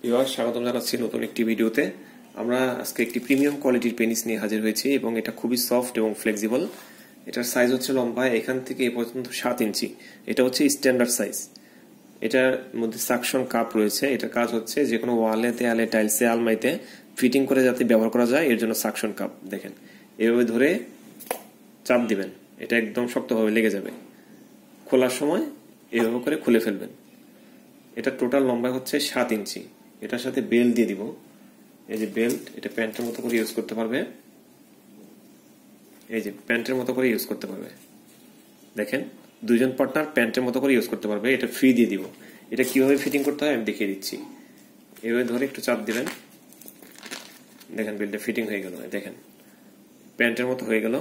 Viewers, স্বাগতম জানাচ্ছি নতুন একটি ভিডিওতে। আমরা আজকে একটি প্রিমিয়াম কোয়ালিটির পেনিস নিয়ে হাজির হয়েছি এবং এটা খুবই সফট এবং ফ্লেক্সিবল। এটার সাইজ হচ্ছে লম্বা এখান থেকে এ পর্যন্ত 7 ইঞ্চি। এটা হচ্ছে স্ট্যান্ডার্ড সাইজ। এটার মধ্যে সাকশন কাপ রয়েছে। এটার কাজ হচ্ছে যে কোনো ওয়ালে, দেয়ালে, টাইলসে, আলমারিতে ফিটিং করে যাতে ব্যবহার করা যায় এর জন্য সাকশন কাপ। দেখেন, এভাবে ধরে চাপ দিবেন, এটা একদম শক্তভাবে লেগে যাবে। খোলার সময় এভাবে করে খুলে ফেলবেন। এটা টোটাল লম্বা হচ্ছে 7 ইঞ্চি। এটার সাথে বেল্ট দিয়ে দিব। এই যে বেল্ট, এটা প্যান্টের মতো করে ইউজ করতে পারবে। এই যে প্যান্টের মতো করে ইউজ করতে পারবে। দেখেন, দুইজন পার্টনার প্যান্টের মতো করে ইউজ করতে পারবে। এটা ফ্রি দিয়ে দিব। এটা কিভাবে ফিটিং করতে হয় আমি দেখিয়ে দিচ্ছি। এভাবে ধরে একটু চাপ দিবেন, দেখেন বেল্টটা ফিটিং হয়ে গেল। দেখেন প্যান্টের মতো হয়ে গেল।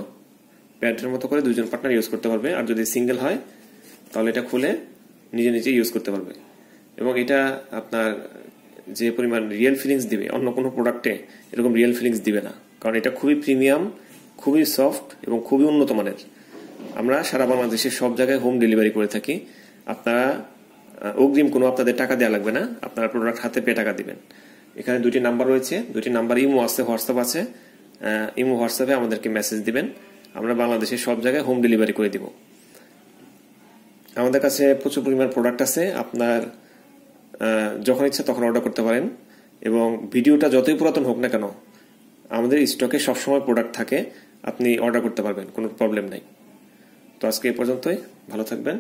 প্যান্টের মতো করে দুইজন পার্টনার ইউজ করতে পারবে। আর যদি সিঙ্গেল হয় তাহলে এটা খুলে নিজে নিজে ইউজ করতে পারবে। এবং এটা আপনার যে পরিমাণ রিয়েল ফিলিংস দিবে অন্য কোনো প্রোডাক্টে এরকম রিয়েল ফিলিংস দিবে না, কারণ এটা খুবই প্রিমিয়াম, খুবই সফট এবং খুবই উন্নত মানের। আমরা সারা বাংলাদেশের সব জায়গায় হোম ডেলিভারি করে থাকি। আপনারা অগ্রিম কোনো আপনাদের টাকা দেওয়া লাগবে না, আপনারা প্রোডাক্ট হাতে পেয়ে টাকা দিবেন। এখানে দুটি নাম্বার রয়েছে, দুটি নাম্বার ইমো আছে, হোয়াটসঅ্যাপ আছে। ইমো হোয়াটসঅ্যাপে আমাদেরকে মেসেজ দিবেন, আমরা বাংলাদেশের সব জায়গায় হোম ডেলিভারি করে দিব। আমাদের কাছে প্রচুর পরিমাণ প্রোডাক্ট আছে, আপনার যখন ইচ্ছা তখন অর্ডার করতে পারেন। এবং ভিডিওটা যতই পুরাতন হোক না কেন, আমাদের স্টকে সবসময় প্রোডাক্ট থাকে, আপনি অর্ডার করতে পারবেন, কোনো প্রবলেম নাই। তো আজকে এই পর্যন্তই, ভালো থাকবেন।